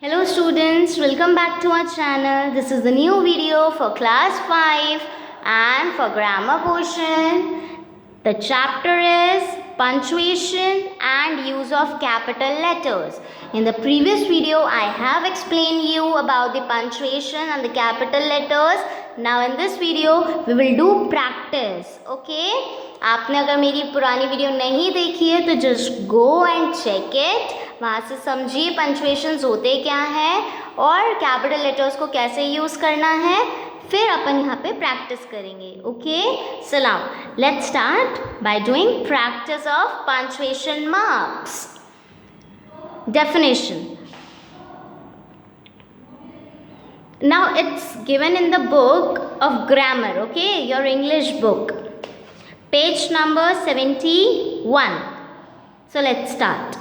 Hello students, welcome back to our channel. This is the new video for class 5 and for grammar portion. The chapter is punctuation and use of capital letters. In the previous video I have explained you about the punctuation and the capital letters. Now in this video we will do practice. Okay? आपने अगर मेरी पुरानी video नहीं देखी है तो just go and check it. वहाँ से समझिए पंक्चुएशंस होते क्या हैं और कैपिटल लेटर्स को कैसे यूज़ करना है. फिर अपन यहाँ पे प्रैक्टिस करेंगे. Okay, so now let's start by doing practice of punctuation marks. Definition. Now it's given in the book of grammar, okay, your English book, page number 71. So let's start.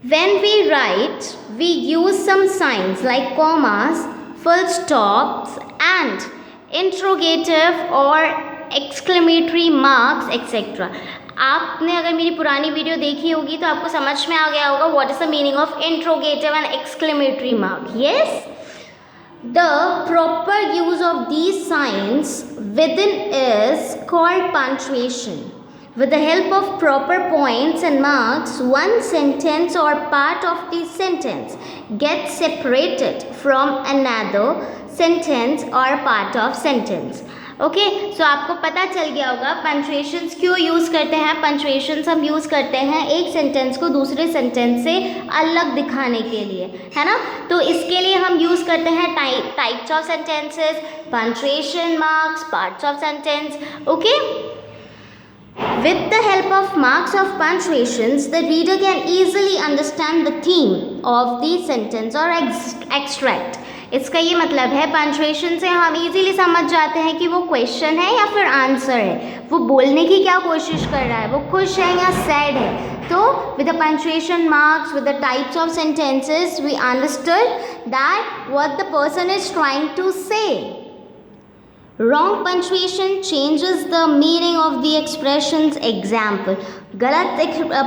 When we write, we use some signs like commas, full stops and interrogative or exclamatory marks etc. आपने अगर मेरी पुरानी video देखी होगी तो आपको समझ में आ गया होगा what is the meaning of interrogative and exclamatory mark. Yes, the proper use of these signs within is called punctuation. With the help of proper points and marks, one sentence or part of the sentence gets separated from another sentence or part of sentence. Okay, so आपको पता चल गया होगा punctuations क्यों use करते हैं. Punctuations हम use करते हैं एक सेंटेंस को दूसरे सेंटेंस से अलग दिखाने के लिए, है ना. तो इसके लिए हम यूज़ करते हैं types of sentences, punctuation marks, parts of sentence. Okay, with the help of marks of punctuations, the reader can easily understand the theme of the sentence or extract. इसका ये मतलब है पंक्चुएशन से हम इजीली समझ जाते हैं कि वो क्वेश्चन है या फिर आंसर है, वो बोलने की क्या कोशिश कर रहा है, वो खुश है या सैड है. तो with the punctuation marks, with the types of sentences, we understood that what the person is trying to say. Wrong punctuation changes the meaning of the expressions. Example, गलत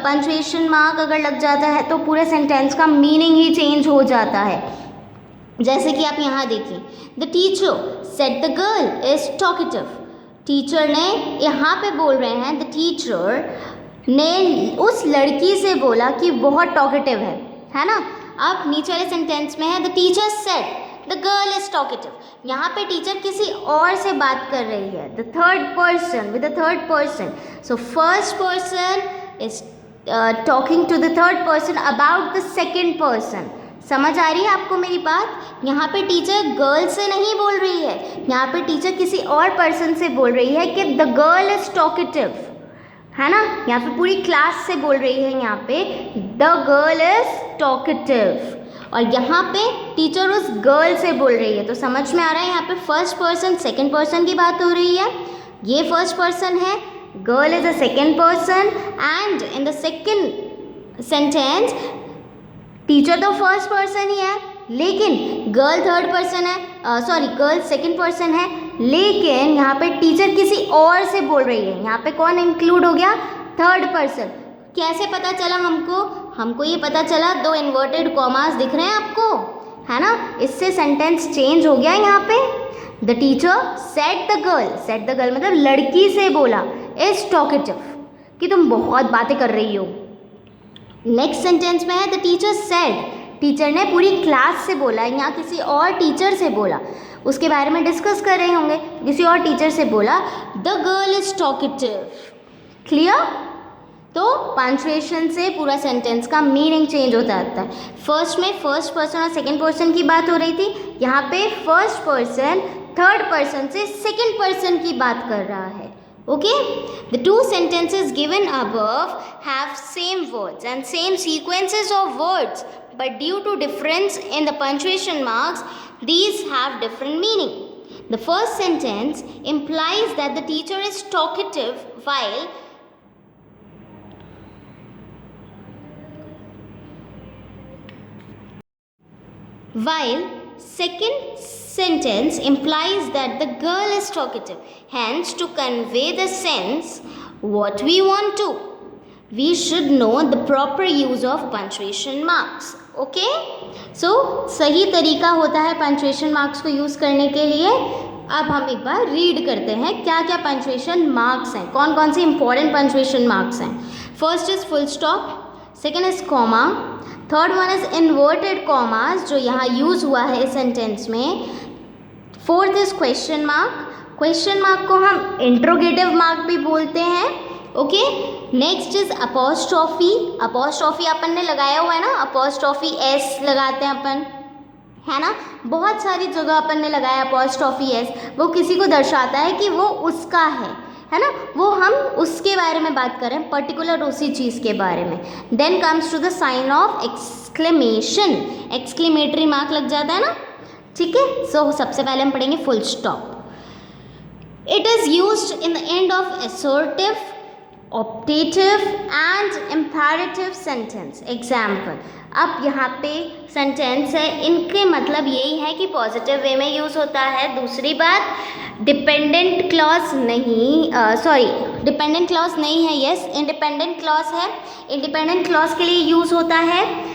पंक्चुएशन मार्क अगर लग जाता है तो पूरे sentence का meaning ही change हो जाता है. जैसे कि आप यहाँ देखिए, the teacher said the girl is talkative. Teacher ने यहाँ पे बोल रहे हैं, द टीचर ने उस लड़की से बोला कि बहुत टॉकेटिव है ना. अब नीचे वाले सेंटेंस में है the teacher said the girl is talkative. यहाँ पे टीचर किसी और से बात कर रही है, the third person, with the third person. So first person is talking to the third person about the second person. समझ आ रही है आपको मेरी बात. यहाँ पे टीचर गर्ल से नहीं बोल रही है, यहाँ पे टीचर किसी और पर्सन से बोल रही है कि द गर्ल इज टॉकेटिव, है ना. यहाँ पे पूरी क्लास से बोल रही है, यहाँ पे द गर्ल इज टॉकेटिव, और यहाँ पे टीचर उस गर्ल से बोल रही है. तो समझ में आ रहा है यहाँ पे फर्स्ट पर्सन सेकंड पर्सन की बात हो रही है. ये फर्स्ट पर्सन है, girl is a second person, and in the second sentence teacher तो फर्स्ट पर्सन ही है लेकिन गर्ल थर्ड पर्सन है, सॉरी गर्ल सेकंड पर्सन है, लेकिन यहाँ पे टीचर किसी और से बोल रही है. यहाँ पे कौन इंक्लूड हो गया, थर्ड पर्सन. कैसे पता चला हमको ये पता चला, दो इन्वर्टेड कॉमास दिख रहे हैं आपको, है ना. इससे सेंटेंस चेंज हो गया. यहाँ पे the teacher said the girl मतलब लड़की से बोला, इज टॉकेटिव कि तुम बहुत बातें कर रही हो. नेक्स्ट सेंटेंस में है द टीचर सेड, टीचर ने पूरी क्लास से बोला, यहाँ किसी और टीचर से बोला, उसके बारे में डिस्कस कर रहे होंगे, किसी और टीचर से बोला the girl is talkative. Clear. तो पंक्चुएशन से पूरा सेंटेंस का मीनिंग चेंज होता है. फर्स्ट में फर्स्ट पर्सन और सेकंड पर्सन की बात हो रही थी, यहाँ पे फर्स्ट पर्सन थर्ड पर्सन से सेकंड पर्सन की बात कर रहा है. Okay, the two sentences given above have same words and same sequences of words, but due to difference in the punctuation marks, these have different meaning. The first sentence implies that the teacher is talkative while second sentence implies that the girl is talkative. Hence, to convey the sense what we want to, we should know the proper use of punctuation marks. Okay, so सही तरीका होता है punctuation marks को use करने के लिए. अब हम एक बार रीड करते हैं क्या क्या punctuation marks हैं, कौन कौन से important punctuation marks हैं. First is full stop, second is comma, third one is inverted commas जो यहाँ यूज़ हुआ है इस सेंटेंस में. Fourth is question mark, question mark को हम इंट्रोगेटिव मार्क भी बोलते हैं. Okay, next is apostrophe, apostrophe अपन ने लगाया हुआ है ना, अपोस्ट्रॉफी एस लगाते हैं अपन, है ना, बहुत सारी जगह अपन ने लगाया अपोस्ट्रॉफी एस. वो किसी को दर्शाता है कि वो उसका है ना, वो हम उसके बारे में बात कर रहे हैं, पर्टिकुलर उसी चीज़ के बारे में. Then comes to the sign of exclamation, exclamatory mark लग जाता है ना, ठीक है. सो सबसे पहले हम पढ़ेंगे full stop. It is used in the end of assertive, optative and imperative sentence. Example, अब यहाँ पे सेंटेंस है, इनके मतलब यही है कि पॉजिटिव वे में यूज़ होता है. दूसरी बात, डिपेंडेंट क्लॉज नहीं, डिपेंडेंट क्लॉज नहीं है, यस इंडिपेंडेंट क्लॉज है. इंडिपेंडेंट क्लॉज के लिए यूज़ होता है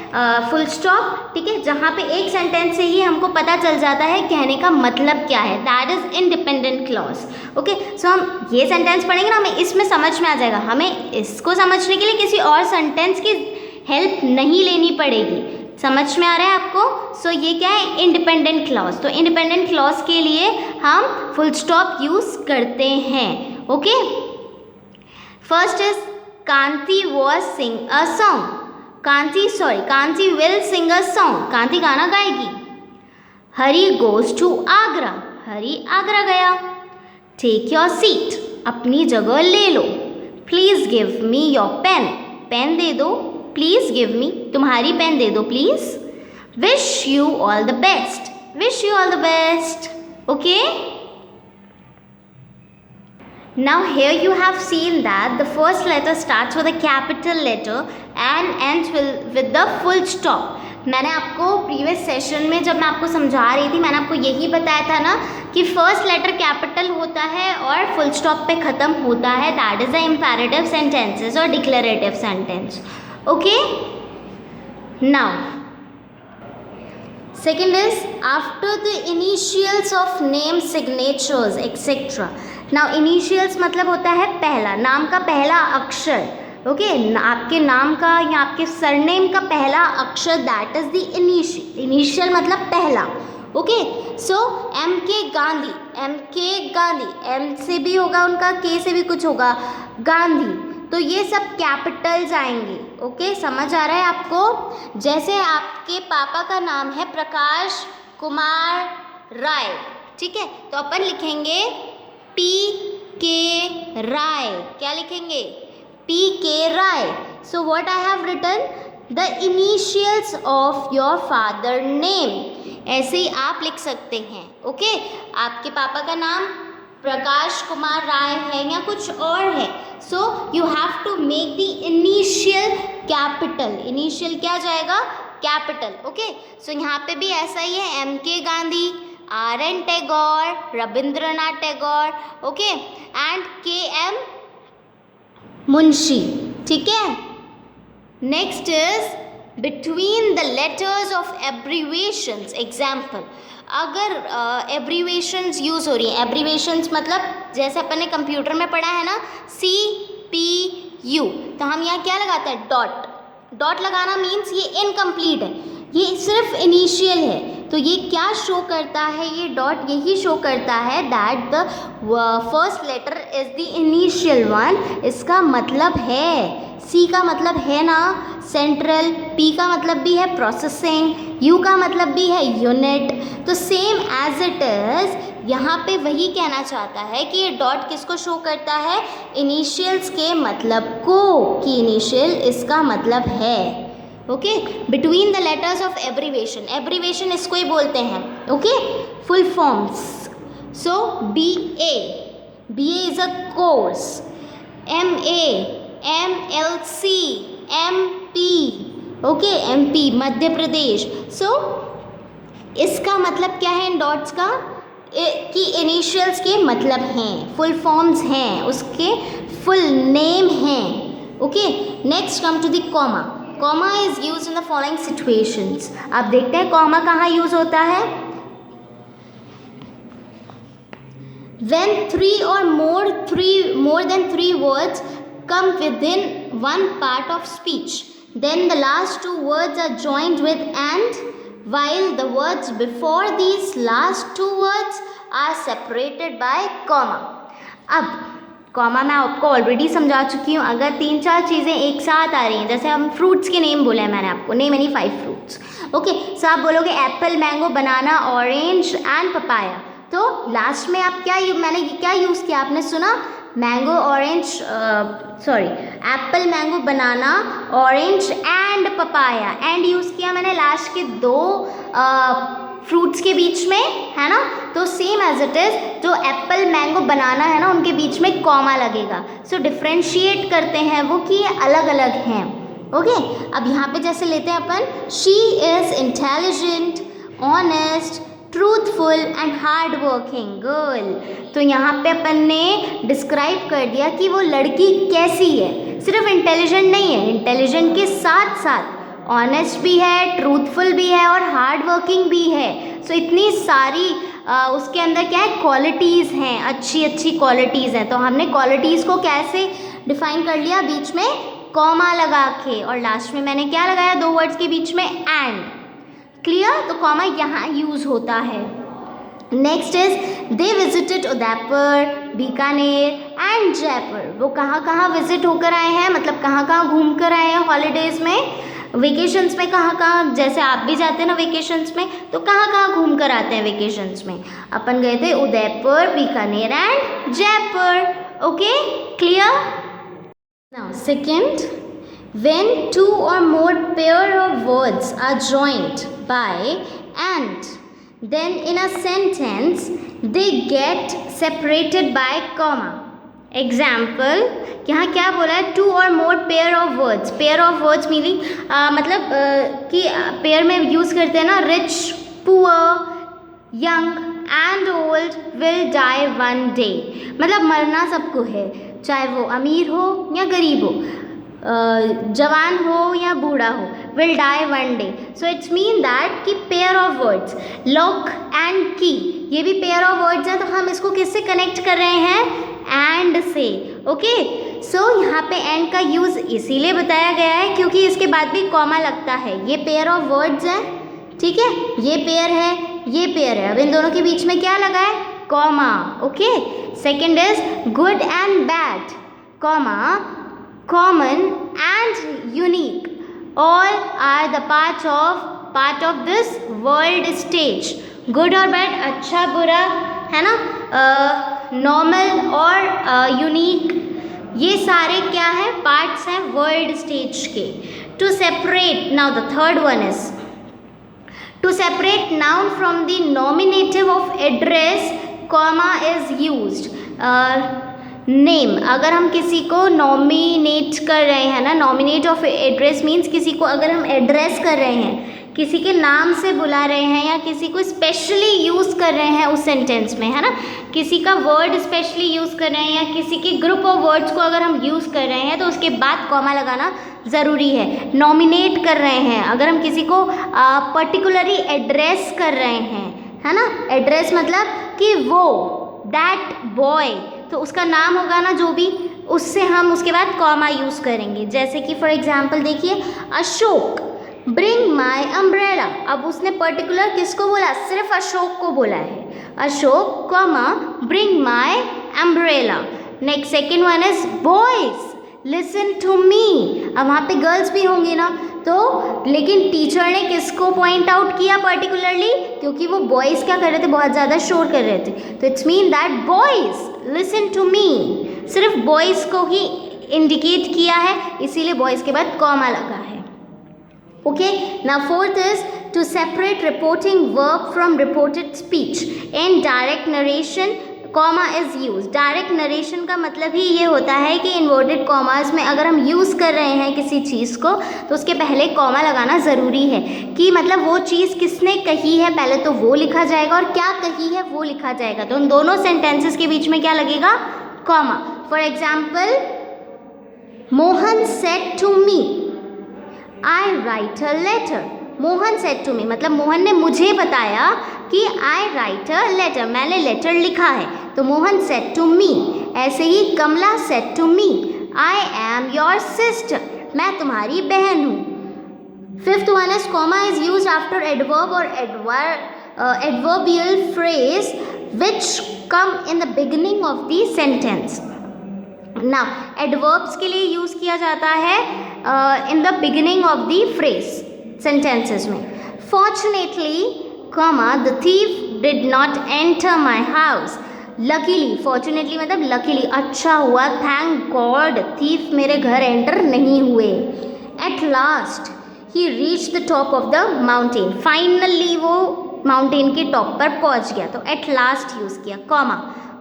फुल स्टॉप, ठीक है, जहाँ पे एक सेंटेंस से ही हमको पता चल जाता है कहने का मतलब क्या है, that is independent clause. Okay, so हम ये सेंटेंस पढ़ेंगे ना, हमें इसमें समझ में आ जाएगा. हमें इसको समझने के लिए किसी और सेंटेंस की हेल्प नहीं लेनी पड़ेगी. समझ में आ रहा है आपको? सो ये क्या है, इंडिपेंडेंट क्लॉज. तो इंडिपेंडेंट क्लॉज के लिए हम फुल स्टॉप यूज़ करते हैं. Okay, first is Kanti was sing a song. Kanti will sing a song, Kanti गाना गाएगी. हरी गोज टू आगरा, हरी आगरा गया. टेक योर सीट, अपनी जगह ले लो. Please give me your pen, pen दे दो. प्लीज़ गिव मी, तुम्हारी पेन दे दो please. Wish you all the best, wish you all the best. Okay, now here you have seen that the first letter starts with a capital letter and ends with the full stop. मैंने आपको previous session में जब मैं आपको समझा रही थी, मैंने आपको यही बताया था ना कि फर्स्ट लेटर कैपिटल होता है और फुल स्टॉप पे ख़त्म होता है. That is the imperative sentences और declarative sentence. Okay, now second is after the initials of name, signatures etc. Now initials मतलब होता है पहला, नाम का पहला अक्षर. ओके, आपके नाम का या आपके सरनेम का पहला अक्षर, that is the initial. Initial मतलब पहला. ओके, सो एम के गांधी, एम से भी होगा उनका, के से भी कुछ होगा, गांधी. तो ये सब कैपिटल्स आएंगे. ओके, समझ आ रहा है आपको? जैसे आपके पापा का नाम है प्रकाश कुमार राय, ठीक है, तो अपन लिखेंगे PK राय. क्या लिखेंगे? PK Rai. So what I have written, the initials of your father name. ऐसे ही आप लिख सकते हैं. ओके, आपके पापा का नाम प्रकाश कुमार राय है या कुछ और है, so you have to make the initial capital. Initial क्या जाएगा? कैपिटल. ओके, सो यहाँ पे भी ऐसा ही है, MK Gandhi, RN Tagore, Rabindranath Tagore. Okay, and KM Munshi. ठीक है, next is between the letters of abbreviations. Example, अगर एब्रीवेशंस यूज़ हो रही हैं, एब्रीवेशंस मतलब जैसे अपन ने कंप्यूटर में पढ़ा है ना, CPU, तो हम यहाँ क्या लगाते हैं? डॉट. डॉट लगाना मीन्स ये इनकम्प्लीट है, ये सिर्फ इनिशियल है. तो ये क्या शो करता है? ये डॉट यही शो करता है that the first letter is the initial one. इसका मतलब है, C का मतलब है ना सेंट्रल, P का मतलब भी है प्रोसेसिंग, U का मतलब भी है यूनिट. तो सेम एज इट इज़ यहाँ पे वही कहना चाहता है कि ये डॉट किसको शो करता है? इनिशियल्स के मतलब को, कि इनिशियल इसका मतलब है. Okay, between the letters of abbreviation. Abbreviation इसको ही बोलते हैं. Okay, full forms. So BA is a course, MA, MLC, MP. Okay, MP Madhya Pradesh. सो इसका मतलब क्या है इन डॉट्स का? कि इनिशियल्स के मतलब हैं, फुल फॉर्म्स हैं, उसके फुल नेम हैं. Okay, next come to the comma. Comma is use in the following situations. अब देखते हैं कॉमा कहाँ यूज होता है. When more than three words come within one part of speech, then the last two words are joined with and, while the words before these last two words are separated by comma. अब comma मैं आपको already समझा चुकी हूँ. अगर 3-4 चीज़ें एक साथ आ रही हैं, जैसे हम फ्रूट्स के नेम बोले हैं मैंने आपको, नेम एनी 5 फ्रूट्स. ओके, सो आप बोलोगे Apple, mango, banana, orange and papaya. तो लास्ट में आप मैंने क्या यूज़ किया, आपने सुना mango, orange, Apple, mango, banana, orange and papaya. And use किया मैंने लास्ट के 2 फ्रूट्स के बीच में, है ना. तो सेम एज इट इज़ जो एप्पल, मैंगो, बनाना है ना, उनके बीच में कॉमा लगेगा. सो डिफ्रेंशिएट करते हैं वो कि ये अलग अलग हैं. ओके, अब यहाँ पे जैसे लेते हैं अपन, she is intelligent, honest, truthful and hard working girl. तो यहाँ पे अपन ने डिस्क्राइब कर दिया कि वो लड़की कैसी है. सिर्फ इंटेलिजेंट नहीं है, इंटेलिजेंट के साथ साथ ऑनेस्ट भी है, ट्रूथफुल भी है और हार्ड वर्किंग भी है. सो इतनी सारी उसके अंदर क्या है, क्वालिटीज़ हैं, अच्छी अच्छी क्वालिटीज़ हैं. तो हमने क्वालिटीज़ को कैसे डिफाइन कर लिया, बीच में कॉमा लगा के, और लास्ट में मैंने क्या लगाया, 2 वर्ड्स के बीच में एंड. क्लियर. तो कॉमा यहाँ यूज़ होता है. Next is they visited Udaipur, Bikaner and Jaipur. वो कहाँ कहाँ विजिट होकर आए हैं, मतलब कहाँ कहाँ घूम कर आए हैं हॉलीडेज़ में, वेकेशंस में. कहाँ कहाँ, जैसे आप भी जाते हैं ना वेकेशंस में, तो कहाँ कहाँ घूम कर आते हैं वेकेशंस में. अपन गए थे Udaipur, Bikaner and Jaipur. Okay, clear. Now second, when 2 or more pair of words are joined by and, then in a sentence they get separated by comma. Example, यहाँ क्या बोला है, 2 or more pair of words. pair of words meaning मतलब कि pair में use करते हैं ना, rich, poor, young and old will die one day. मतलब मरना सबको है, चाहे वो अमीर हो या गरीब हो, जवान हो या बूढ़ा हो, will die one day. So it's mean that कि pair of words, lock and key, ये भी पेयर ऑफ वर्ड्स हैं. तो हम इसको किससे कनेक्ट कर रहे हैं, एंड से. ओके, सो यहाँ पे एंड का यूज़ इसीलिए बताया गया है क्योंकि इसके बाद भी कॉमा लगता है. ये पेयर ऑफ वर्ड्स हैं, ठीक है, ये पेयर है, ये पेयर है. अब इन दोनों के बीच में क्या लगा है, comma. Okay, second is good and bad, comma, common and unique, all are the part of this world stage. good और bad, अच्छा बुरा, है ना, नॉर्मल और यूनिक, ये सारे क्या है, पार्ट्स हैं वर्ल्ड स्टेज के. To separate, now the third one is to separate noun from the nominative of address, comma is used. Name, अगर हम किसी को नॉमिनेट कर रहे हैं ना, नॉमिनेट ऑफ एड्रेस मीन्स किसी को अगर हम एड्रेस कर रहे हैं, किसी के नाम से बुला रहे हैं या किसी को स्पेशली यूज़ कर रहे हैं उस सेंटेंस में, है ना, किसी का वर्ड स्पेशली यूज़ कर रहे हैं या किसी के ग्रुप ऑफ वर्ड्स को अगर हम यूज़ कर रहे हैं तो उसके बाद कॉमा लगाना ज़रूरी है. नॉमिनेट कर रहे हैं, अगर हम किसी को पर्टिकुलरली एड्रेस कर रहे हैं, है ना, एड्रेस मतलब कि वो, दैट बॉय, तो उसका नाम होगा ना जो भी, उससे हम उसके बाद कॉमा यूज़ करेंगे. जैसे कि फॉर एग्जांपल देखिए, अशोक ब्रिंग माई अम्ब्रेला. अब उसने पर्टिकुलर किसको बोला, सिर्फ अशोक को बोला है, Ashok comma bring my umbrella. Next second one is boys listen to me. अब वहाँ पे गर्ल्स भी होंगी ना, तो लेकिन टीचर ने किसको पॉइंट आउट किया पर्टिकुलरली, क्योंकि वो बॉयज़ क्या कर रहे थे, बहुत ज़्यादा शोर कर रहे थे. तो it's mean that boys listen to me, सिर्फ बॉयज़ को ही इंडिकेट किया है, इसीलिए बॉयज़ के बाद कॉमा लगा है. Okay, now fourth is to separate reporting verb from reported speech. In direct narration comma is use. Direct narration का मतलब ही ये होता है कि इन्वर्टेड कॉमास में अगर हम यूज़ कर रहे हैं किसी चीज़ को तो उसके पहले कॉमा लगाना ज़रूरी है, कि मतलब वो चीज़ किसने कही है पहले तो वो लिखा जाएगा और क्या कही है वो लिखा जाएगा. तो उन दोनों सेंटेंसेस के बीच में क्या लगेगा, comma. For example Mohan said to me I write a letter. Mohan said to me मतलब मोहन ने मुझे बताया कि आई राइट अ लेटर, मैंने लेटर लिखा है। तो मोहन सेड टू मी। ऐसे ही Kamla said to me I am your sister, मैं तुम्हारी बहन हूँ। Fifth one is comma is used after adverb और adverbial phrase which come in the beginning of the sentence. Now adverbs के लिए यूज़ किया जाता है in the beginning of the phrase sentences में। Fortunately, comma the thief did not enter my house. Luckily, fortunately मतलब luckily अच्छा हुआ, thank God thief मेरे घर एंटर नहीं हुए। At last he reached the top of the mountain. Finally वो mountain के टॉप पर पहुंच गया, तो एट लास्ट यूज़ किया कॉमा।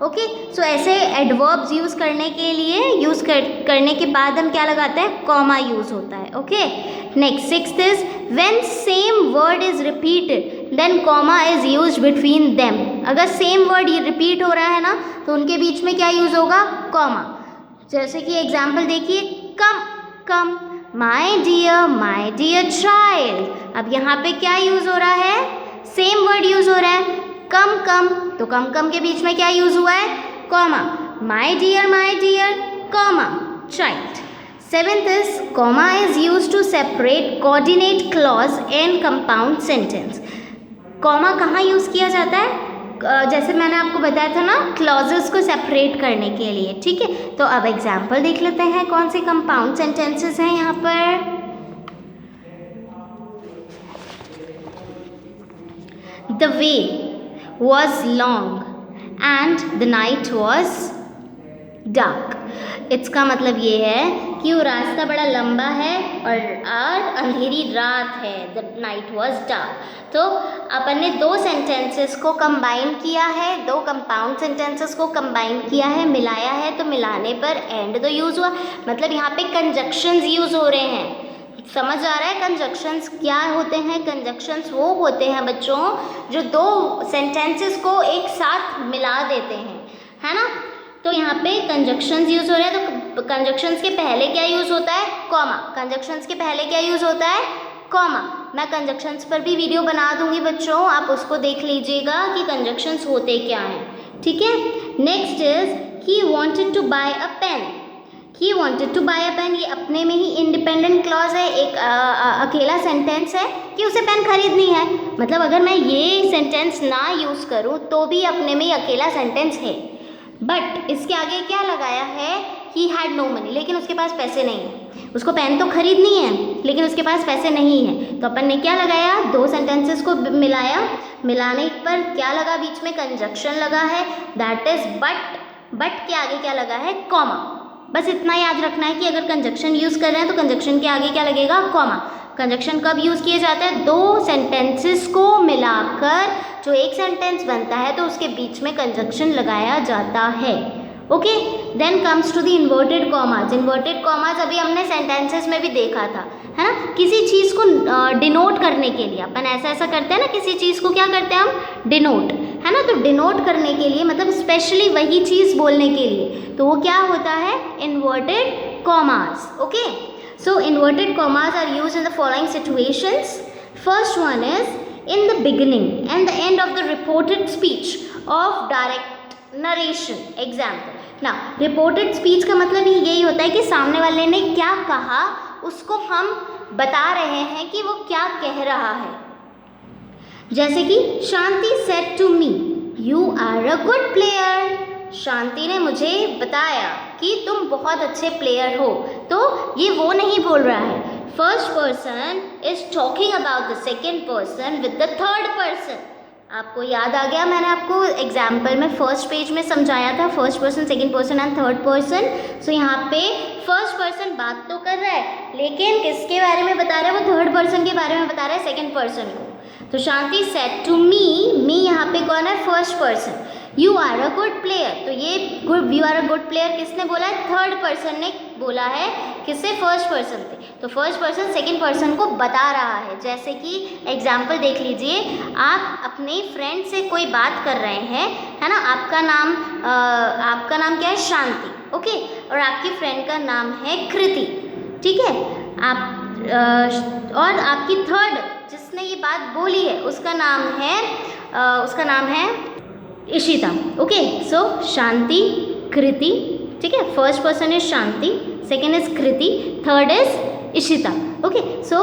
ओके, सो ऐसे एडवर्ब्स यूज़ करने के लिए करने के बाद हम क्या लगाते हैं, कॉमा यूज़ होता है। Okay, next sixth is when same word is repeated then comma is used between them. अगर सेम वर्ड ये रिपीट हो रहा है ना, तो उनके बीच में क्या यूज़ होगा, कॉमा। जैसे कि एग्जाम्पल देखिए, कम कम माई डियर चाइल्ड। अब यहाँ पे क्या यूज़ हो रहा है, सेम वर्ड यूज हो रहा है, कम कम, तो कम कम के बीच में क्या यूज हुआ है, comma. My dear comma child. Seventh is comma is use to separate coordinate clause in compound sentence. Comma कहाँ यूज किया जाता है, जैसे मैंने आपको बताया था ना, क्लॉजेस को सेपरेट करने के लिए। ठीक है, तो अब एग्जाम्पल देख लेते हैं कौन से कंपाउंड सेंटेंसेस हैं यहाँ पर। The way was long and the night was dark. इसका मतलब ये है कि वो रास्ता बड़ा लंबा है और अंधेरी रात है। The night was dark. तो अपन ने दो सेंटेंसेस को कंबाइन किया है, दो कंपाउंड सेंटेंसेस को कंबाइन किया है, मिलाया है, तो मिलाने पर एंड तो यूज़ हुआ। मतलब यहाँ पे कंजक्शंस यूज़ हो रहे हैं। समझ आ रहा है कंजक्शंस क्या होते हैं? कंजक्शंस वो होते हैं बच्चों जो दो सेंटेंसेस को एक साथ मिला देते हैं, है ना। तो यहाँ पे कंजक्शंस यूज़ हो रहे हैं, तो कंजक्शंस के पहले क्या यूज़ होता है, कॉमा। कंजक्शंस के पहले क्या यूज़ होता है, कॉमा। मैं कंजक्शंस पर भी वीडियो बना दूंगी बच्चों, आप उसको देख लीजिएगा कि कंजक्शंस होते क्या हैं। ठीक है, next is he wanted to buy a pen. He wanted to buy a pen, ये अपने में ही इंडिपेंडेंट क्लॉज है, एक अकेला सेंटेंस है कि उसे पेन खरीदनी है। मतलब अगर मैं ये सेंटेंस ना यूज़ करूँ तो भी अपने में ही अकेला सेंटेंस है। बट इसके आगे क्या लगाया है, ही हैड नो मनी, लेकिन उसके पास पैसे नहीं है। उसको पेन तो खरीदनी है लेकिन उसके पास पैसे नहीं है, तो अपन ने क्या लगाया, दो सेंटेंसेस को मिलाया। मिलाने पर क्या लगा, बीच में कंजक्शन लगा है, दैट इज बट। बट के आगे क्या लगा है, कॉमा। बस इतना याद रखना है कि अगर कंजक्शन यूज़ कर रहे हैं तो कंजक्शन के आगे क्या लगेगा, कॉमा। कंजक्शन कब यूज़ किया जाता है, दो सेंटेंसेस को मिलाकर जो एक सेंटेंस बनता है तो उसके बीच में कंजक्शन लगाया जाता है। Okay, then comes to the inverted commas. Inverted commas अभी हमने सेंटेंसेस में भी देखा था, है ना। किसी चीज़ को डिनोट करने के लिए अपन ऐसा करते हैं ना, किसी चीज़ को क्या करते हैं हम, डिनोट, है ना। तो डिनोट करने के लिए मतलब स्पेशली वही चीज़ बोलने के लिए, तो वो क्या होता है, inverted commas. Okay, so inverted commas are used in the following situations. First one is in the beginning and the end of the reported speech of direct narration. Example. Now, reported speech का मतलब यही होता है कि सामने वाले ने क्या कहा उसको हम बता रहे हैं कि वो क्या कह रहा है। जैसे कि शांति said to me, you are a good player. शांति ने मुझे बताया कि तुम बहुत अच्छे प्लेयर हो। तो ये वो नहीं बोल रहा है, first person is talking about the second person with the third person. आपको याद आ गया, मैंने आपको एग्जाम्पल में फर्स्ट पेज में समझाया था, first person, second person and third person. So यहाँ पे फर्स्ट पर्सन बात तो कर रहा है लेकिन किसके बारे में बता रहा है, वो थर्ड पर्सन के बारे में बता रहा है, सेकेंड पर्सन को। तो शांति सेड टू मी यहाँ पे कौन है, first person. You are a good player, तो ये you are a good player किसने बोला है, थर्ड पर्सन ने बोला है। किससे, फर्स्ट पर्सन से। तो फर्स्ट पर्सन सेकंड पर्सन को बता रहा है। जैसे कि एग्जाम्पल देख लीजिए, आप अपने फ्रेंड से कोई बात कर रहे हैं, है ना। आपका नाम क्या है, शांति। ओके, और आपकी फ्रेंड का नाम है कृति, ठीक है। आप और आपकी थर्ड जिसने ये बात बोली है उसका नाम है इशिता। ओके, सो शांति, कृति, ठीक है। First person is Shanti, second is Kriti, third is Ishita. Okay, so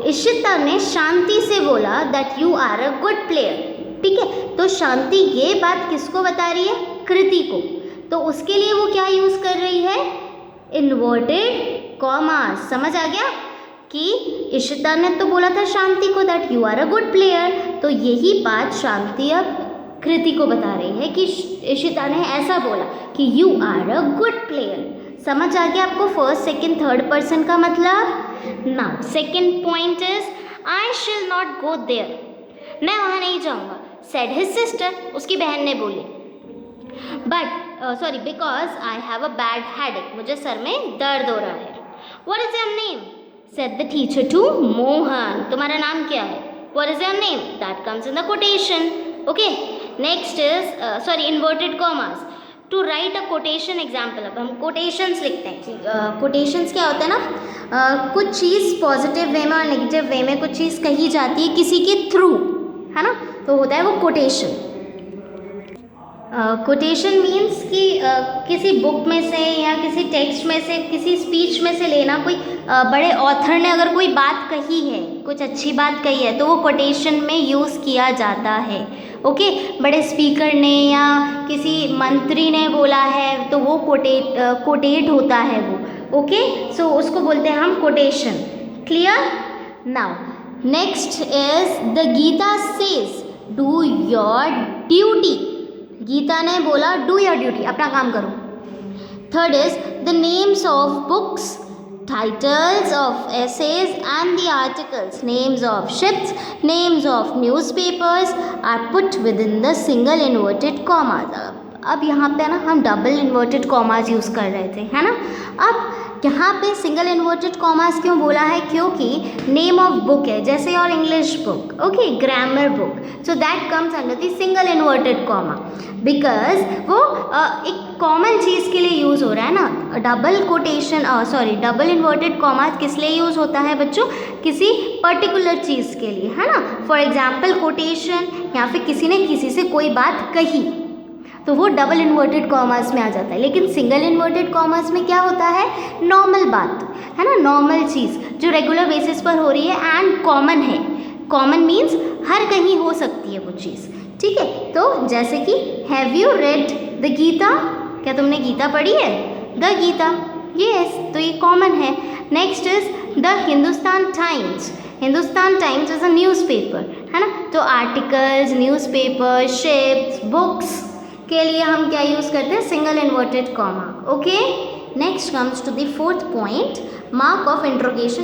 Ishita ने शांति से बोला that you are a good player, ठीक है। तो शांति ये बात किसको बता रही है? कृति को। तो उसके लिए वो क्या यूज कर रही है? Inverted commas. समझ आ गया कि इशिता ने तो बोला था शांति को that you are a good player, तो यही बात शांति अब कृति को बता रही है कि इशिता ने ऐसा बोला कि you are a good player. समझ आ गया आपको फर्स्ट, सेकंड, थर्ड पर्सन का मतलब? Now second point is I शिल नॉट गो देयर, मैं वहाँ नहीं जाऊँगा। सेड हिज सिस्टर, उसकी बहन ने बोली। Because I have a bad headache, मुझे सर में दर्द हो रहा है। What is your name? Said the teacher to Mohan, तुम्हारा नाम क्या है? What is your name? That comes in the quotation. Okay, next is inverted commas to write a quotation example. अब हम कोटेशंस लिखते हैं। कोटेशंस क्या होता है ना, कुछ चीज़ पॉजिटिव वे में और नेगेटिव वे में कुछ चीज़ कही जाती है किसी के थ्रू, है ना, तो होता है वो कोटेशन। कोटेशन मीन्स कि किसी बुक में से या किसी टेक्स्ट में से, किसी स्पीच में से लेना। कोई बड़े ऑथर ने अगर कोई बात कही है, कुछ अच्छी बात कही है, तो वो कोटेशन में यूज़ किया जाता है। ओके, बड़े स्पीकर ने या किसी मंत्री ने बोला है तो वो कोटेट होता है वो। ओके, सो उसको बोलते हैं हम quotation. Clear? Now next is the Gita says do your duty. Gita ने बोला डू योर ड्यूटी, अपना काम करो। Third is the names of books, titles of essays and the articles, names of ships, names of newspapers are put within the single inverted commas. अब यहाँ पे ना हम डबल इन्वर्टेड कॉमास यूज़ कर रहे थे, है ना। अब यहाँ पे सिंगल इन्वर्टेड कॉमास क्यों बोला है? क्योंकि नेम ऑफ बुक है, जैसे और English book, okay, grammar book, so that comes under the single inverted comma, because वो एक कॉमन चीज़ के लिए यूज़ हो रहा है ना। डबल इन्वर्टेड कॉमास किस लिए यूज़ होता है बच्चों? किसी पर्टिकुलर चीज़ के लिए, है ना। फॉर एग्जाम्पल कोटेशन, या फिर किसी ने किसी से कोई बात कही तो वो डबल इन्वर्टेड कॉमास में आ जाता है। लेकिन सिंगल इन्वर्टेड कॉमास में क्या होता है? नॉर्मल बात, है ना, नॉर्मल चीज़ जो रेगुलर बेसिस पर हो रही है एंड कॉमन है। कॉमन मीन्स हर कहीं हो सकती है वो चीज़, ठीक है। तो जैसे कि have you read the Gita, क्या तुमने गीता पढ़ी है? द गीता, यस, तो ये कॉमन है। Next is the Hindustan times. Hindustan times is a newspaper, है ना। तो आर्टिकल्स, न्यूज़पेपर, शिप्स, बुक्स के लिए हम क्या यूज़ करते हैं? Single inverted comma. Okay, next comes to the fourth point, mark of interrogation.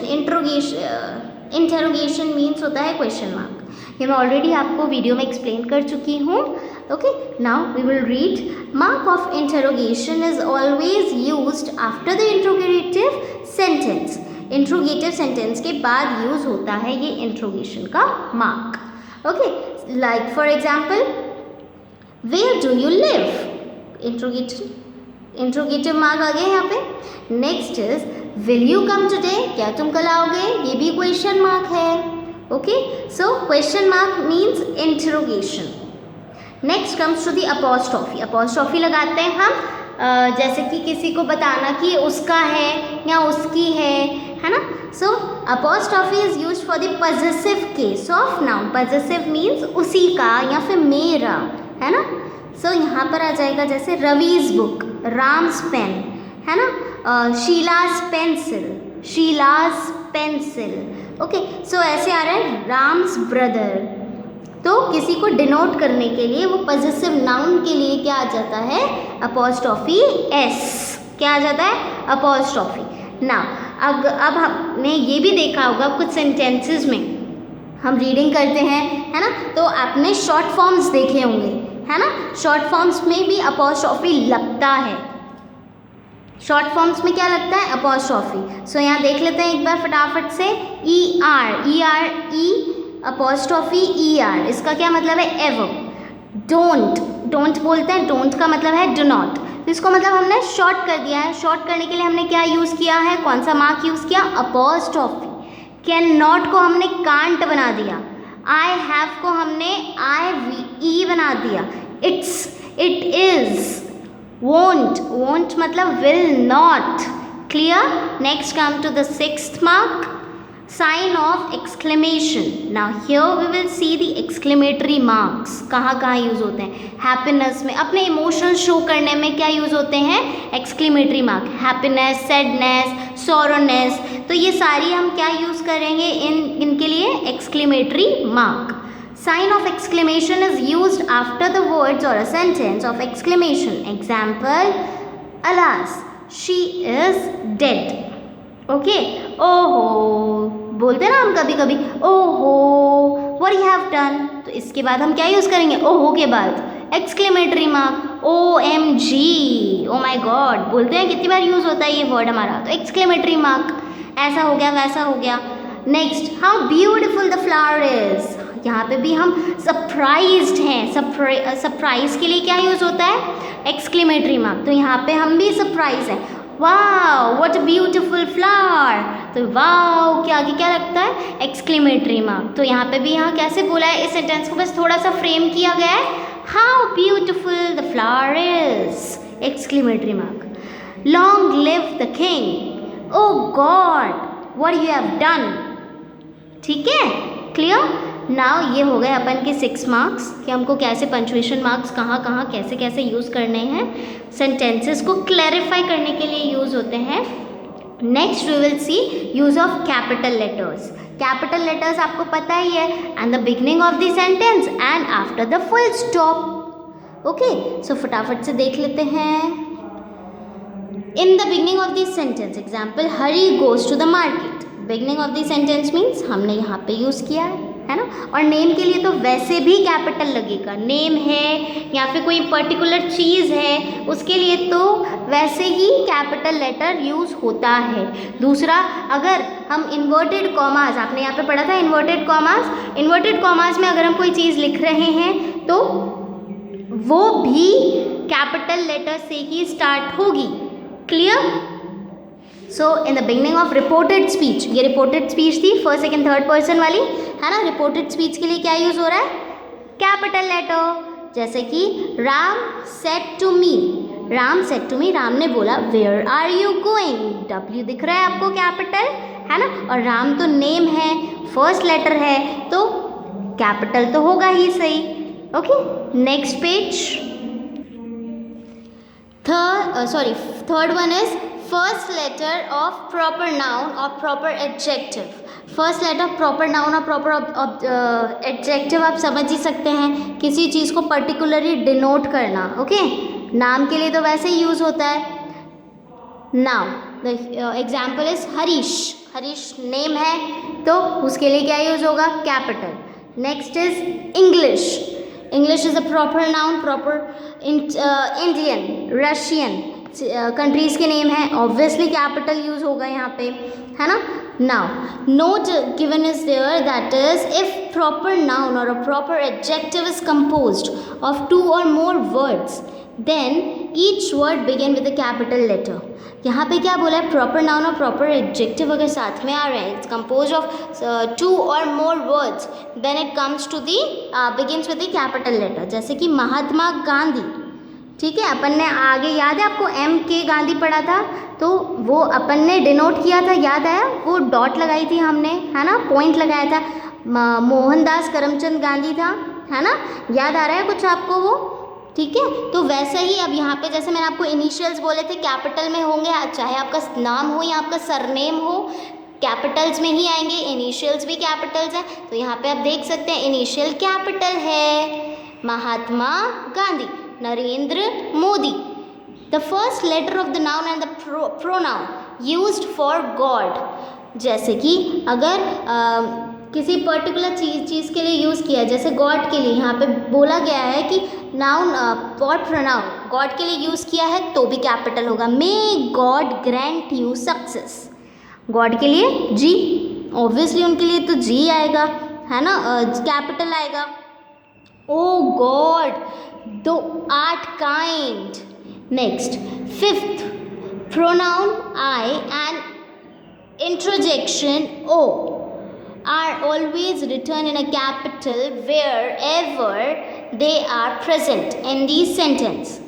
Interrogation means होता है क्वेश्चन मार्क। ये मैं ऑलरेडी आपको वीडियो में एक्सप्लेन कर चुकी हूँ। Okay, now we will read. Mark of interrogation is always used after the interrogative sentence. Interrogative sentence के बाद यूज होता है ये इंट्रोगेशन का mark. Okay, like for example, where do you live? Interrogative mark आ गया यहाँ पे। Next is will you come today? क्या तुम कल आओगे? ये भी क्वेश्चन मार्क है। Okay, so question mark means interrogation. Next comes to the apostrophe. Apostrophe लगाते हैं हम जैसे कि किसी को बताना कि उसका है या उसकी है ना। So apostrophe is used for the possessive case of noun. Possessive means उसी का या फिर मेरा, है ना। सो यहाँ पर आ जाएगा जैसे रवीज बुक, राम्स पेन, है ना, शीलास पेंसिल, शीलास पेंसिल। ओके, सो ऐसे आ रहा है राम्स ब्रदर। तो किसी को डिनोट करने के लिए वो पॉजेसिव नाउन के लिए क्या आ जाता है? Apostrophe S. क्या आ जाता है? अपॉस्ट्रॉफी। ना अब हमने ये भी देखा होगा कुछ सेंटेंसेस में हम रीडिंग करते हैं, है ना, तो आपने शॉर्ट फॉर्म्स देखे होंगे, है ना। शॉर्ट फॉर्म्स में भी अपॉस्ट्रॉफी लगता है। शॉर्ट फॉर्म्स में क्या लगता है? अपॉस्ट्रॉफी। सो यहाँ देख लेते हैं एक बार फटाफट से। E R apostrophe E R, इसका क्या मतलब है? एवर। डोंट बोलते हैं, डोंट का मतलब है डू नॉट। तो इसको मतलब हमने शॉर्ट कर दिया है। शॉर्ट करने के लिए हमने क्या यूज़ किया है, कौन सा मार्क यूज़ किया, अपॉस्ट्रोफी। कैन नॉट को हमने कांट बना दिया, आई हैव को हमने IVE बना दिया, it's, it is, won't, won't मतलब will not, clear। next come to the 6th mark, sign of exclamation। now here we will see the exclamatory marks, कहाँ कहाँ यूज़ होते हैं। हैप्पीनेस में, अपने इमोशंस शो करने में क्या यूज़ होते हैं, एक्सक्लेमेटरी मार्क। हैप्पीनेस, सैडनेस, सोरोनेस, तो ये सारी हम क्या यूज़ करेंगे इनके लिए, exclamatory mark. Sign of exclamation is used after the words or a sentence of exclamation. Example, alas, she is dead. Okay, ओहो, बोलते हैं ना हम कभी कभी, ओहो, what you have done, तो इसके बाद हम क्या यूज़ करेंगे, ओहो के बाद एक्सक्लेमेटरी मार्क, OMG, ओ माई गॉड, बोलते हैं कितनी बार यूज़ होता है ये वर्ड हमारा, तो एक्सक्लेमेटरी मार्क, ऐसा हो गया वैसा हो गया। Next, how beautiful the flower is, यहाँ पे भी हम सरप्राइज्ड हैं, सरप्राइज के लिए क्या यूज़ होता है, एक्सक्लेमेटरी मार्क, तो यहाँ पे हम भी सरप्राइज हैं, wow what a beautiful flower, तो वाओ के आगे क्या लगता है, एक्सक्लेमेटरी मार्क। तो यहाँ पे भी यहाँ कैसे बोला है, इस सेंटेंस को बस थोड़ा सा फ्रेम किया गया है, how beautiful the flower is, exclamatory mark. Long live the king, O God what you have done, ठीक है, क्लियर। नाउ ये हो गए अपन के 6 मार्क्स कि हमको कैसे पंचुएशन मार्क्स कहाँ कहाँ कैसे कैसे यूज़ करने हैं, सेंटेंसेस को क्लैरिफाई करने के लिए यूज़ होते हैं। Next we will see use of capital letters. Capital letters आपको पता ही है, and the beginning of the sentence and after the full stop. Okay, so फटाफट से देख लेते हैं। In the beginning of this sentence, example, Hari goes to the market. Beginning of the sentence means हमने यहाँ पे यूज़ किया है ना। और नेम के लिए तो वैसे भी कैपिटल लगेगा, नेम है या फिर कोई पर्टिकुलर चीज़ है उसके लिए तो वैसे ही कैपिटल लेटर यूज़ होता है। दूसरा, अगर हम इन्वर्टेड कॉमास, आपने यहाँ पे पढ़ा था इन्वर्टेड कॉमास, इन्वर्टेड कॉमास में अगर हम कोई चीज़ लिख रहे हैं तो वो भी कैपिटल लेटर से ही स्टार्ट होगी। Clear. So in the beginning of reported speech, ये रिपोर्टेड स्पीच थी फर्स्ट सेकंड थर्ड पर्सन वाली, है ना। रिपोर्टेड स्पीच के लिए क्या यूज़ हो रहा है, कैपिटल लेटर। जैसे कि Ram said to me, Ram said to me, Ram ने बोला where are you going, W दिख रहा है आपको कैपिटल, है ना। और राम तो नेम है, फर्स्ट लेटर है तो कैपिटल तो होगा ही सही। Okay, next page. Third one is first letter of proper noun और proper adjective. First letter proper noun और प्रॉपर एडजेक्टिव आप समझ ही सकते हैं, किसी चीज़ को पर्टिकुलरली डिनोट करना। ओके, नाम के लिए तो वैसे ही यूज़ होता है। Now the example is Harish, Harish name है तो उसके लिए क्या यूज़ होगा, capital. Next is English, English is a proper noun, proper Indian, Russian countries के नेम है, ऑब्वियसली कैपिटल यूज़ होगा यहाँ पे, है ना। Now note given is there that is if proper noun और a proper adjective is composed of 2 or more words then each word begin with a capital letter. यहाँ पे क्या बोला है, प्रॉपर नाउन और प्रॉपर एडजेक्टिव अगर साथ में आ रहे हैं, it's compose of 2 or more words then it comes to the begins with the capital letter. जैसे कि महात्मा गांधी, ठीक है, अपन ने आगे याद है आपको MK गांधी पढ़ा था, तो वो अपन ने डिनोट किया था, याद आया, वो डॉट लगाई थी हमने, है ना, पॉइंट लगाया था। मोहनदास करमचंद गांधी था, है ना, याद आ रहा है कुछ आपको वो, ठीक है। तो वैसे ही अब यहाँ पे जैसे मैंने आपको इनिशियल्स बोले थे कैपिटल में होंगे, चाहे आपका नाम हो या आपका सरनेम हो कैपिटल्स में ही आएंगे, इनिशियल्स भी कैपिटल्स हैं। तो यहाँ पे आप देख सकते हैं इनिशियल कैपिटल है, Mahatma Gandhi, Narendra Modi. The first letter of the noun and the pronoun used for God. जैसे कि अगर किसी पर्टिकुलर चीज़ के लिए यूज़ किया, जैसे गॉड के लिए यहाँ पे बोला गया है कि नाउन फॉर प्रोनाउन गॉड के लिए यूज़ किया है तो भी कैपिटल होगा। May God Grand you success, God के लिए जी, ऑब्वियसली उनके लिए तो जी आएगा, है ना, कैपिटल आएगा। ओ गॉड दो art kind, Next, fifth, pronoun I and interjection O are always written in a capital wherever they are present in the sentence.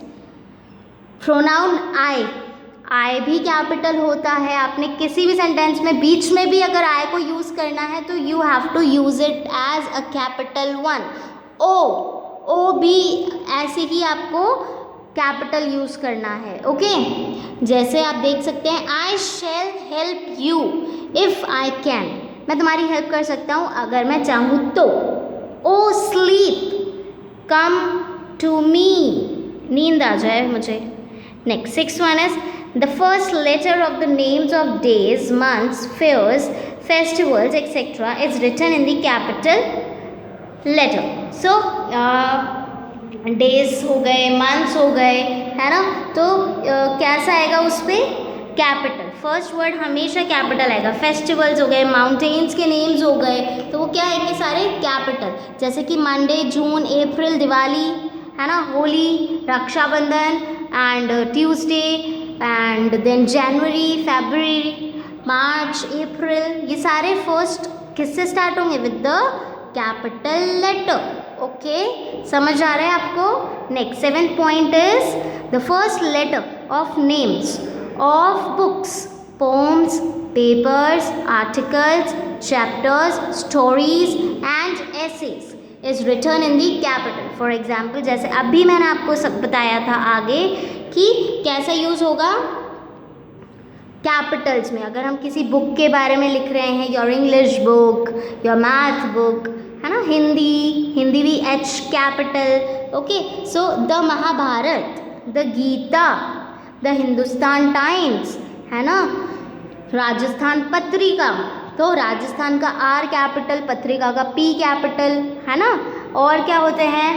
Pronoun I भी कैपिटल होता है. आपने किसी भी सेंटेंस में बीच में भी अगर I को यूज़ करना है तो you have to use it as a capital one. O भी ऐसे ही आपको कैपिटल यूज़ करना है. ओके, जैसे आप देख सकते हैं I shall help you if I can. मैं तुम्हारी हेल्प कर सकता हूँ अगर मैं चाहूँ तो. ओ स्लीप कम टू मी, नींद आ जाए मुझे. Next, six one is the first letter of the names of days, months, fairs, festivals etcetera is written in the capital letter. So days हो गए, मंथ्स हो गए, है ना, तो कैसा आएगा उस पर? कैपिटल. फर्स्ट वर्ड हमेशा कैपिटल आएगा. फेस्टिवल्स हो गए, माउंटेन्स के नेम्स हो गए, तो वो क्या आएंगे? सारे कैपिटल. जैसे कि मंडे, जून, अप्रैल, दिवाली, है ना, Holi, Rakshabandhan, and Tuesday, and then January, February, March, April, ये सारे फर्स्ट किससे स्टार्ट होंगे? With the capital letter. Okay, समझ आ रहा है आपको? Next, seventh point is the first letter of names of books, poems, papers, articles, chapters, stories and essays is written in the capital. For example, जैसे अभी मैंने आपको सब बताया था आगे कि कैसा यूज़ होगा कैपिटल्स में. अगर हम किसी बुक के बारे में लिख रहे हैं, your English book, your math book, है ना, हिंदी भी H capital. Okay, so the Mahabharata, the Gita, the Hindustan Times, है ना, राजस्थान पत्रिका, तो राजस्थान का R कैपिटल, पत्रिका का P कैपिटल, है ना. और क्या होते हैं?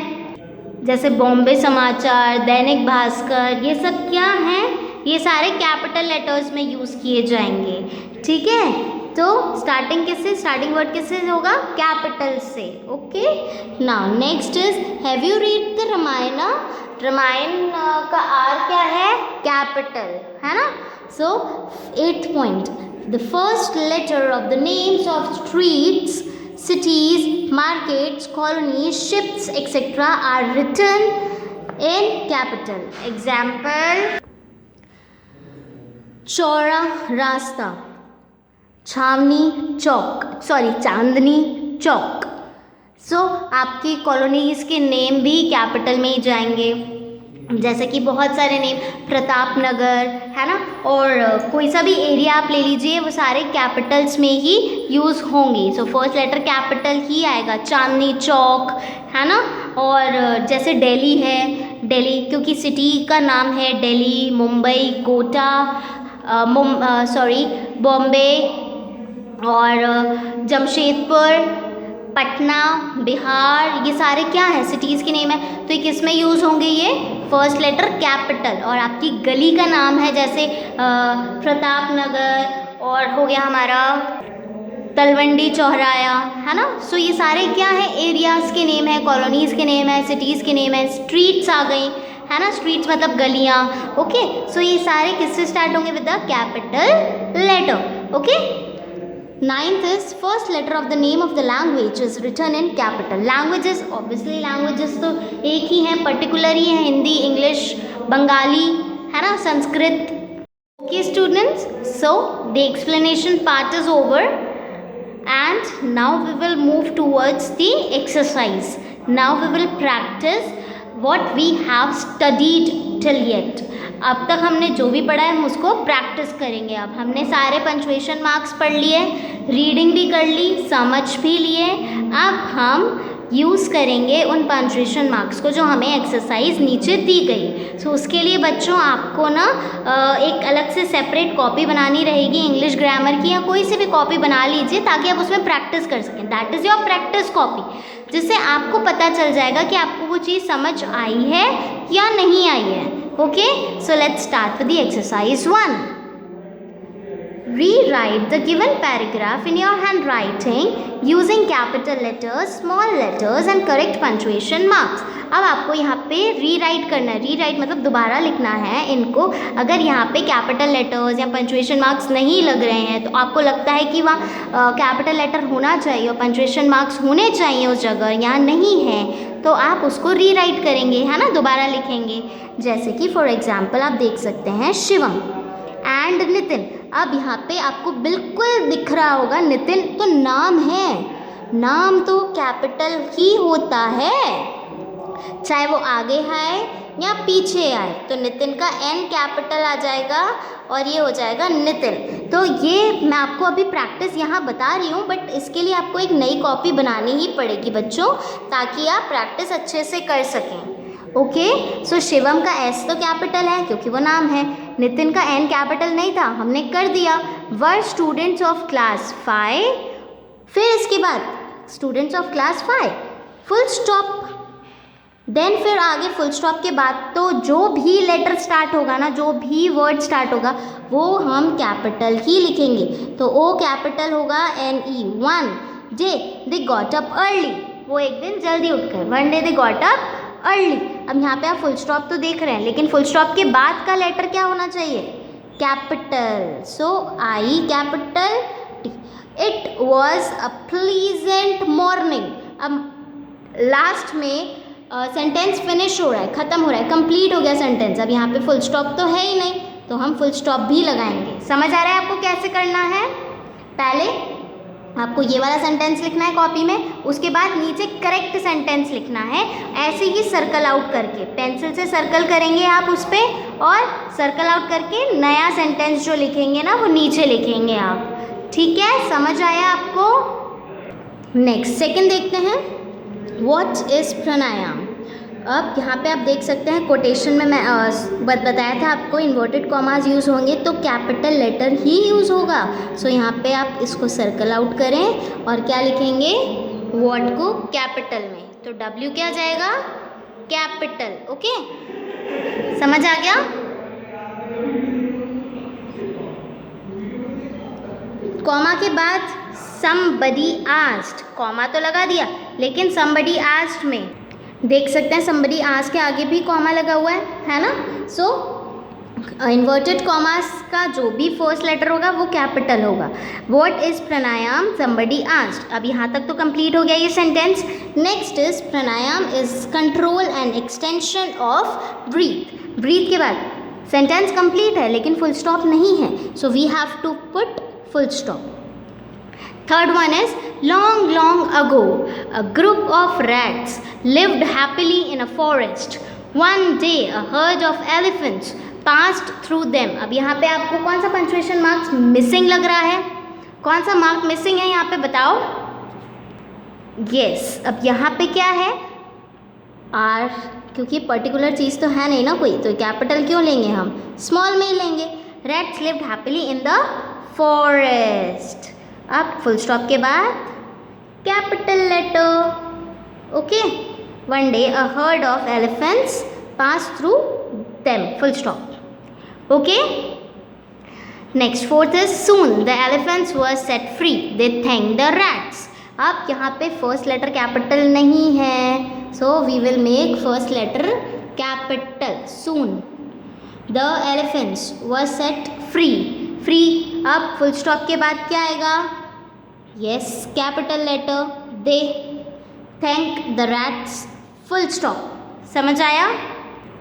जैसे बॉम्बे समाचार, दैनिक भास्कर, ये सब क्या हैं? ये सारे कैपिटल लेटर्स में यूज़ किए जाएंगे. ठीक है, तो स्टार्टिंग किससे? स्टार्टिंग वर्ड किससे होगा? कैपिटल से. Okay, now next is have you read the Ramayana. Ramayana का R क्या है? कैपिटल, है ना. So eighth point, the first letter of the names of streets, cities, markets, colonies, ships, etc. are written in capital. Example, चौड़ा रास्ता, छावनी चौक, चांदनी चौक. सो आपकी colonies के नेम भी कैपिटल में ही जाएंगे. जैसे कि बहुत सारे नेम, प्रताप नगर, है ना, और कोई सा भी एरिया आप ले लीजिए, वो सारे कैपिटल्स में ही यूज़ होंगे. सो फर्स्ट लेटर कैपिटल ही आएगा. चांदनी चौक, है ना. और जैसे दिल्ली है, दिल्ली क्योंकि सिटी का नाम है दिल्ली, मुंबई, कोटा, बॉम्बे, और जमशेदपुर, पटना, बिहार, ये सारे क्या है? सिटीज़ के नेम है. तो ये किस में यूज़ होंगे? ये फर्स्ट लेटर कैपिटल. और आपकी गली का नाम है जैसे प्रताप नगर, और हो गया हमारा तलवंडी चौराया, है ना. सो ये सारे क्या है? एरियाज़ के नेम है, कॉलोनीज़ के नेम है, सिटीज़ के नेम है. स्ट्रीट्स आ गई, है ना, स्ट्रीट्स मतलब गलियाँ. ओके, सो ये सारे किससे स्टार्ट होंगे? With the capital letter. Okay, ninth is first letter of the name of the language is written in capital. Languages, obviously languages तो एक ही हैं, पर्टिकुलर ही हैं, हिंदी, इंग्लिश, बंगाली, है ना, Sanskrit. Okay students, so the explanation part is over and now we will move towards the exercise. Now we will practice what we have studied till yet. अब तक हमने जो भी पढ़ा है हम उसको प्रैक्टिस करेंगे. अब हमने सारे पंचुएशन मार्क्स पढ़ लिए, रीडिंग भी कर ली, समझ भी लिए. अब हम यूज़ करेंगे उन पंचुएशन मार्क्स को जो हमें एक्सरसाइज नीचे दी गई. सो उसके लिए बच्चों आपको ना एक अलग से सेपरेट कॉपी बनानी रहेगी इंग्लिश ग्रामर की, या कोई सी भी कॉपी बना लीजिए ताकि आप उसमें प्रैक्टिस कर सकें. That is your practice copy, जिससे आपको पता चल जाएगा कि आपको वो चीज़ समझ आई है या नहीं आई है. Okay, so let's start with the exercise 1. rewrite the given paragraph in your handwriting using capital letters, small letters and correct punctuation marks. अब आपको यहाँ पे रीराइट करना है, रीराइट मतलब दोबारा लिखना है इनको। अगर यहाँ पे कैपिटल लेटर्स या पंचुएशन मार्क्स नहीं लग रहे हैं तो आपको लगता है कि वहाँ कैपिटल लेटर होना चाहिए और पंचुएशन मार्क्स होने चाहिए उस जगह, यहाँ नहीं है, तो आप उसको रीराइट करेंगे, है ना, दोबारा लिखेंगे। जैसे कि फॉर एग्जाम्पल आप देख सकते हैं शिवम एंड नितिन। अब यहाँ पे आपको बिल्कुल दिख रहा होगा नितिन तो नाम है, नाम तो कैपिटल ही होता है, चाहे वो आगे आए या पीछे आए। तो नितिन का एन कैपिटल आ जाएगा और ये हो जाएगा नितिन। तो ये मैं आपको अभी प्रैक्टिस यहाँ बता रही हूँ, बट इसके लिए आपको एक नई कॉपी बनानी ही पड़ेगी बच्चों, ताकि आप प्रैक्टिस अच्छे से कर सकें। ओके, सो शिवम का एस तो कैपिटल है क्योंकि वो नाम है, नितिन का एन कैपिटल नहीं था, हमने कर दिया। वर स्टूडेंट्स ऑफ क्लास 5, फिर इसके बाद students of class 5 full stop. Then फिर आगे फुल स्टॉप के बाद तो जो भी लेटर स्टार्ट होगा ना, जो भी वर्ड स्टार्ट होगा वो हम कैपिटल ही लिखेंगे। तो ओ कैपिटल होगा NE। 1 J they got up early, वो एक दिन जल्दी उठ गए, 1 day they got up early. अब यहाँ पे आप फुल स्टॉप तो देख रहे हैं, लेकिन फुल स्टॉप के बाद का लेटर क्या होना चाहिए, capital. So I capital T। It was a pleasant morning. अब लास्ट में सेंटेंस फिनिश हो रहा है, ख़त्म हो रहा है, कंप्लीट हो गया सेंटेंस। अब यहाँ पे फुल स्टॉप तो है ही नहीं, तो हम फुल स्टॉप भी लगाएंगे। समझ आ रहा है आपको कैसे करना है? पहले आपको ये वाला सेंटेंस लिखना है कॉपी में, उसके बाद नीचे करेक्ट सेंटेंस लिखना है, ऐसे ही सर्कल आउट करके, पेंसिल से सर्कल करेंगे आप उस पर, और सर्कल आउट करके नया सेंटेंस जो लिखेंगे ना वो नीचे लिखेंगे आप। ठीक है, समझ आया आपको? नेक्स्ट सेकंड देखते हैं, व्हाट इज़ प्राणायाम। अब यहाँ पे आप देख सकते हैं कोटेशन में मैं बताया था आपको इन्वर्टेड कॉमास यूज़ होंगे तो कैपिटल लेटर ही यूज़ होगा। सो यहाँ पे आप इसको सर्कल आउट करें और क्या लिखेंगे, व्हाट को कैपिटल में, तो W क्या जाएगा, कैपिटल। ओके, समझ आ गया? कॉमा के बाद somebody asked, कॉमा तो लगा दिया, लेकिन somebody asked में देख सकते हैं somebody asked के आगे भी कॉमा लगा हुआ है ना। सो इन्वर्टेड कॉमास का जो भी फर्स्ट लेटर होगा वो कैपिटल होगा। What is pranayama, somebody asked। अब यहाँ तक तो कंप्लीट हो गया ये sentence. Next is pranayama is control and extension of breath. Breath के बाद सेंटेंस कंप्लीट है लेकिन फुल स्टॉप नहीं है, so we have to put full stop. Third one is long, long ago, a group of rats lived happily in a forest. One day, a herd of elephants passed through them. अब यहाँ पे आपको कौन सा punctuation marks missing लग रहा है, कौन सा मार्क मिसिंग है यहाँ पे बताओ? Yes, अब यहाँ पे क्या है, R, क्योंकि पर्टिकुलर चीज़ तो है नहीं ना कोई, तो कैपिटल क्यों लेंगे हम, स्मॉल में ही लेंगे। Rats lived happily in the forest। अब फुल स्टॉप के बाद capital letter. Okay, one day a herd of elephants pass through them, full stop. Okay, next fourth is soon the elephants were set free, they thank the rats. अब यहाँ पे first letter capital नहीं है, so we will make first letter capital, soon the elephants were set free, free. अब full stop के बाद क्या आएगा, yes capital letter, they thank the rats, full stop. समझ आया?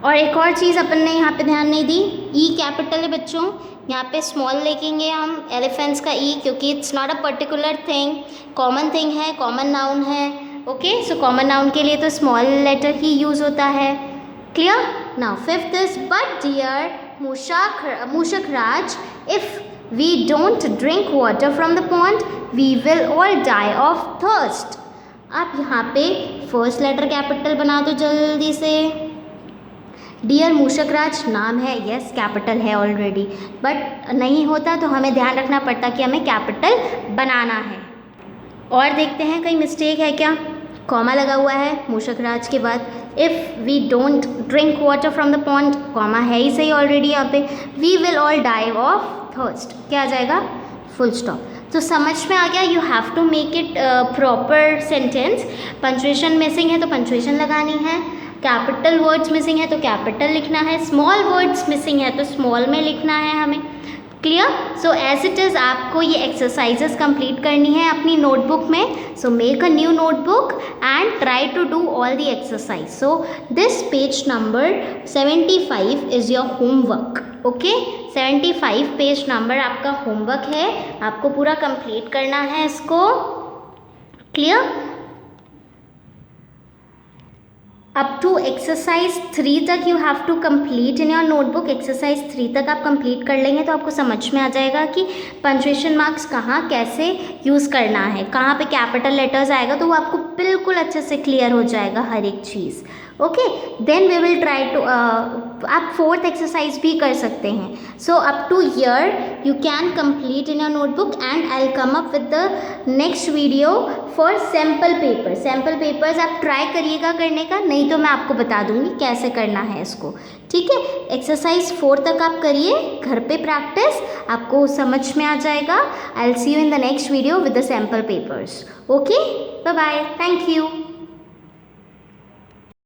और एक और चीज़ अपन ने यहाँ पे ध्यान नहीं दी, ई कैपिटल है बच्चों, यहाँ पे स्मॉल लिखेंगे हम एलिफेंट्स का ई, क्योंकि it's not a particular thing, common thing है, कॉमन नाउन है। ओके, सो कॉमन नाउन के लिए तो स्मॉल लेटर ही यूज़ होता है। Clear? Now fifth is but dear Mushak Raj, if we don't drink water from the pond, we will all die of thirst। आप यहाँ पे फर्स्ट लेटर कैपिटल बना दो जल्दी से। डियर मूषक राज नाम है, यस कैपिटल है ऑलरेडी, बट नहीं होता तो हमें ध्यान रखना पड़ता कि हमें कैपिटल बनाना है। और देखते हैं कहीं मिस्टेक है क्या, कॉमा लगा हुआ है मूषक राज के बाद, if we don't drink water from the pond, comma है ही सही ऑलरेडी यहाँ पे, we will all die of thirst, क्या आ जाएगा, फुल स्टॉप। तो समझ में आ गया, you have to make it proper sentence. Punctuation missing है तो पंचुएशन लगानी है, कैपिटल वर्ड्स मिसिंग है तो कैपिटल लिखना है, स्मॉल वर्ड्स मिसिंग है तो स्मॉल में लिखना है हमें। Clear? So as it is आपको ये एक्सरसाइजेस कंप्लीट करनी है अपनी नोटबुक में। So make a new notebook and try to do all the exercise. So this page number 75 is your homework. Okay, 75 page number आपका होमवर्क है, आपको पूरा कंप्लीट करना है इसको। क्लियर? अप टू एक्सरसाइज 3 तक you have to complete in your notebook. Exercise 3 तक आप कंप्लीट कर लेंगे तो आपको समझ में आ जाएगा कि पंचुएशन मार्क्स कहाँ कैसे यूज़ करना है, कहाँ पे कैपिटल लेटर्स आएगा, तो वो आपको बिल्कुल अच्छे से क्लियर हो जाएगा हर एक चीज़। Okay, then we will try to, आप 4th एक्सरसाइज भी कर सकते हैं। So up to here you can complete in your notebook and I will come up with the next video for sample paper. Sample papers आप try करिएगा करने का, नहीं तो मैं आपको बता दूंगी कैसे करना है इसको। ठीक है, एक्सरसाइज 4 तक आप करिए घर पे प्रैक्टिस, आपको समझ में आ जाएगा। I will see you in the next video with the sample papers. Okay, bye bye, thank you.